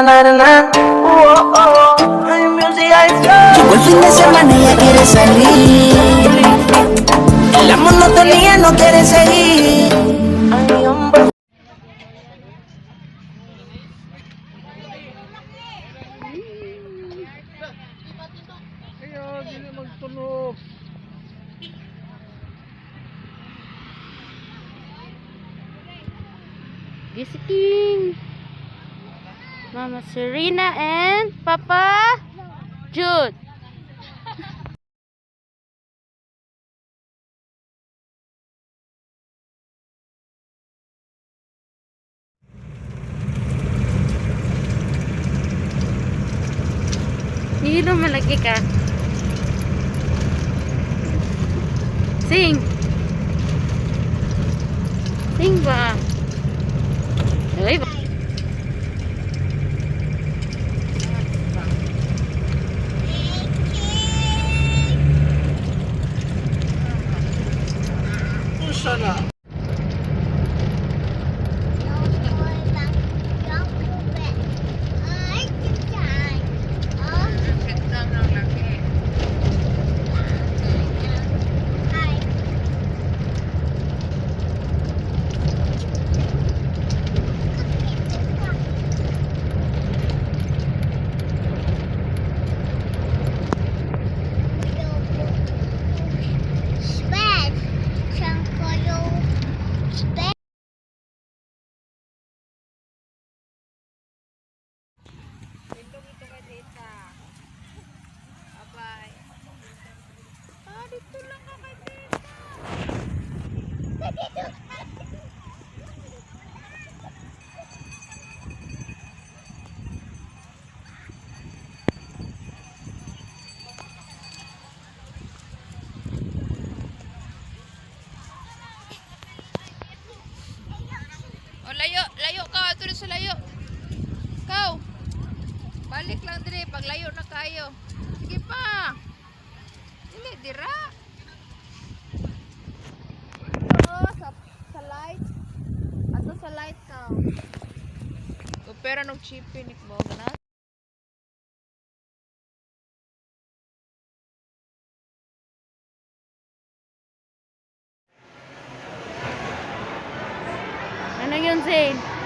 na na na. Oh, oh, hay music hay flow. Llegó el fin de semana y ella quiere salir. La monotonía no quiere seguir. Ay, hombre. Gising. Mama Serena and Papa Jude. Hilo malaki ka. Sing. Sing ba? Ay, ba? O layo, layo ka, tuloy sa layo. Kau. Balik lang dire pag layo na kayo. Sige pa. Dili dira. Sa light. Ato sa light ka. Pero nung chipin mo na. Ano yun, Zane?